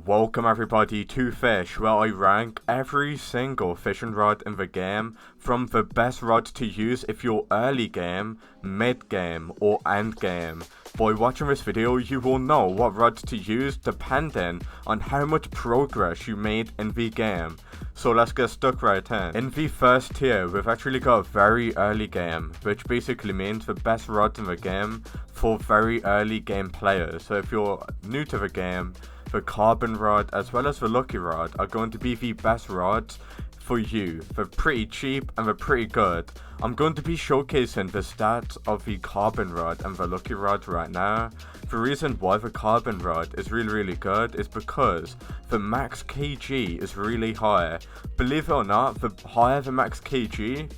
Welcome everybody to Fisch, where I rank every single fishing rod in the game from the best rod to use if you're early game, mid game or end game. By watching this video you will know what rod to use depending on how much progress you made in the game. So let's get stuck right in. In the first tier we've actually got a very early game, which basically means the best rods in the game for very early game players. So if you're new to the game, the carbon rod as well as the lucky rod are going to be the best rods for you. They're pretty cheap and they're pretty good. I'm going to be showcasing the stats of the carbon rod and the lucky rod right now. The reason why the carbon rod is really good is because the max kg is really high. Believe it or not, the higher the max kg,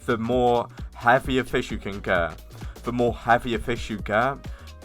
the more heavier fish you can get. The more heavier fish you get,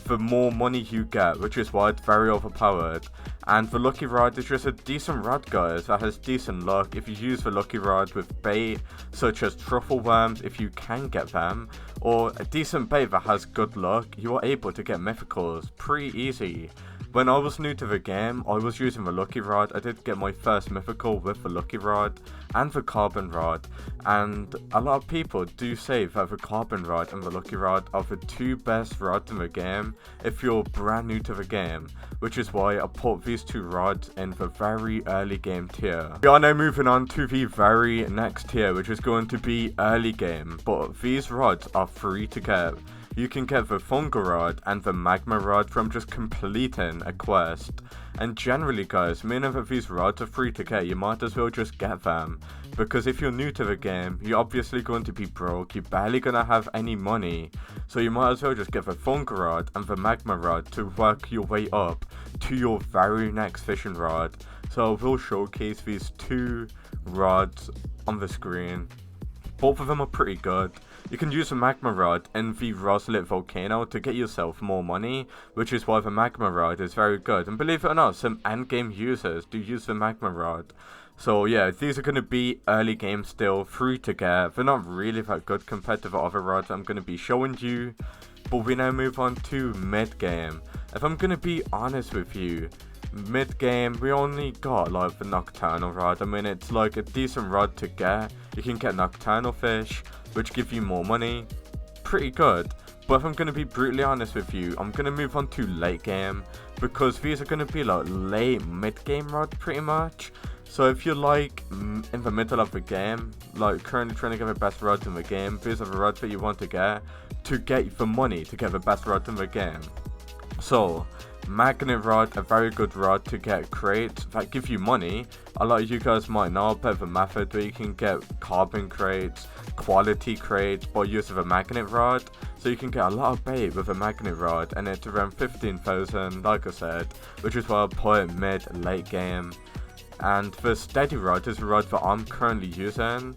the more money you get, which is why it's very overpowered. And the lucky rod is just a decent rod, guys, that has decent luck. If you use the lucky rod with bait such as truffle worms, if you can get them, or a decent bait that has good luck, you are able to get mythicals pretty easy. When I was new to the game, I was using the lucky rod. I did get my first mythical with the lucky rod and the carbon rod, and a lot of people do say that the carbon rod and the lucky rod are the two best rods in the game if you're brand new to the game, which is why I put these two rods in the very early game tier. We are now moving on to the very next tier, which is going to be early game, but these rods are free to get. You can get the fungal rod and the magma rod from just completing a quest. And generally, guys, meaning that these rods are free to get, you might as well just get them. Because if you're new to the game, you're obviously going to be broke, you're barely going to have any money. So you might as well just get the fungal rod and the magma rod to work your way up to your very next fishing rod. So we'll showcase these two rods on the screen. Both of them are pretty good. You can use the magma rod in the Roslit volcano to get yourself more money, which is why the magma rod is very good. And believe it or not, some endgame users do use the magma rod. So yeah, these are going to be early game still, free to get. They're not really that good compared to the other rods I'm going to be showing you. But we now move on to mid game. If I'm going to be honest with you, mid game we only got like the nocturnal rod. I mean, it's like a decent rod to get. You can get nocturnal fish, which give you more money. Pretty good. But if I'm going to be brutally honest with you, I'm going to move on to late game, because these are going to be like late mid game rod pretty much. So if you're like in the middle of the game, like currently trying to get the best rods in the game, these are the rods that you want to get the money to get the best rods in the game. So magnet rod, a very good rod to get crates that give you money. A lot of you guys might know a bit of a method where you can get carbon crates, quality crates by using a magnet rod. So you can get a lot of bait with a magnet rod, and it's around 15,000 like I said, which is why I put mid late game. And the steady rod is a rod that I'm currently using.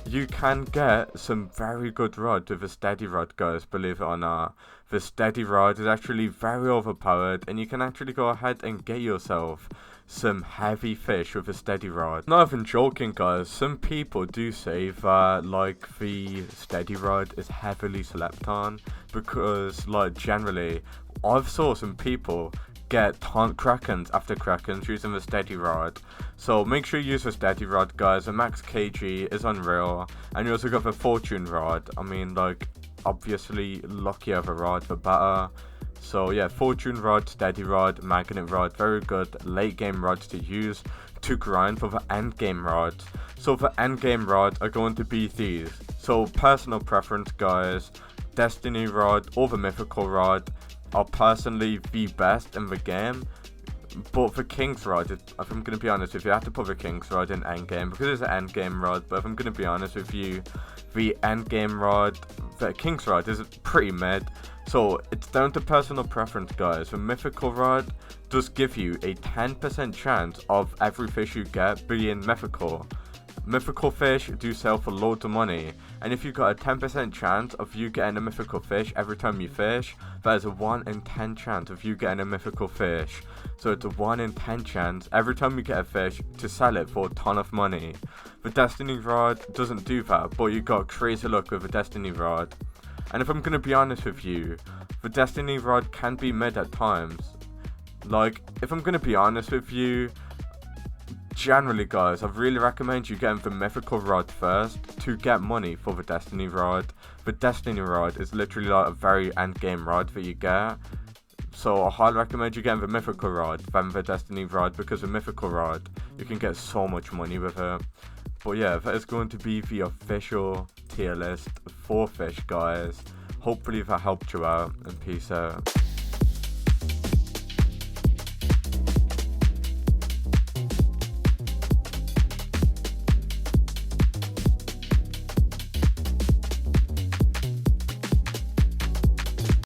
You can get some very good rods with a steady rod, guys, believe it or not. The steady rod is actually very overpowered, and you can actually go ahead and get yourself some heavy fish with a steady rod. Not even joking, guys, some people do say that like the steady rod is heavily slept on, because like generally I've saw some people get krakens after krakens using the steady rod. So make sure you use the steady rod, guys. The max kg is unreal, and you also got the fortune rod. I mean, like, obviously luckier the rod the better. So yeah, fortune rod, steady rod, magnet rod, very good late game rods to use to grind for the end game rods. So the end game rods are going to be these. So personal preference, guys, destiny rod or the mythical rod are personally the best in the game. But the king's rod, if I'm going to be honest with you, I have to put the king's rod in endgame because it's an endgame rod. But if I'm going to be honest with you, the endgame rod, the king's rod is pretty mid. So it's down to personal preference, guys. The mythical rod does give you a 10% chance of every fish you get being mythical. Mythical fish do sell for loads of money, and if you got a 10% chance of you getting a mythical fish every time you fish, that is a 1 in 10 chance of you getting a mythical fish. So it's a 1 in 10 chance every time you get a fish to sell it for a ton of money. The destiny rod doesn't do that, but you got crazy luck with the destiny rod. And if I'm going to be honest with you, the destiny rod can be mid at times. Like, if I'm gonna be honest with you, generally guys, I really recommend you getting the mythical rod first to get money for the destiny rod. The destiny rod is literally like a very end game rod that you get. So I highly recommend you getting the mythical rod than the destiny rod, because the mythical rod, you can get so much money with it. But yeah, that is going to be the official tier list for Fisch, guys. Hopefully that helped you out, and peace out.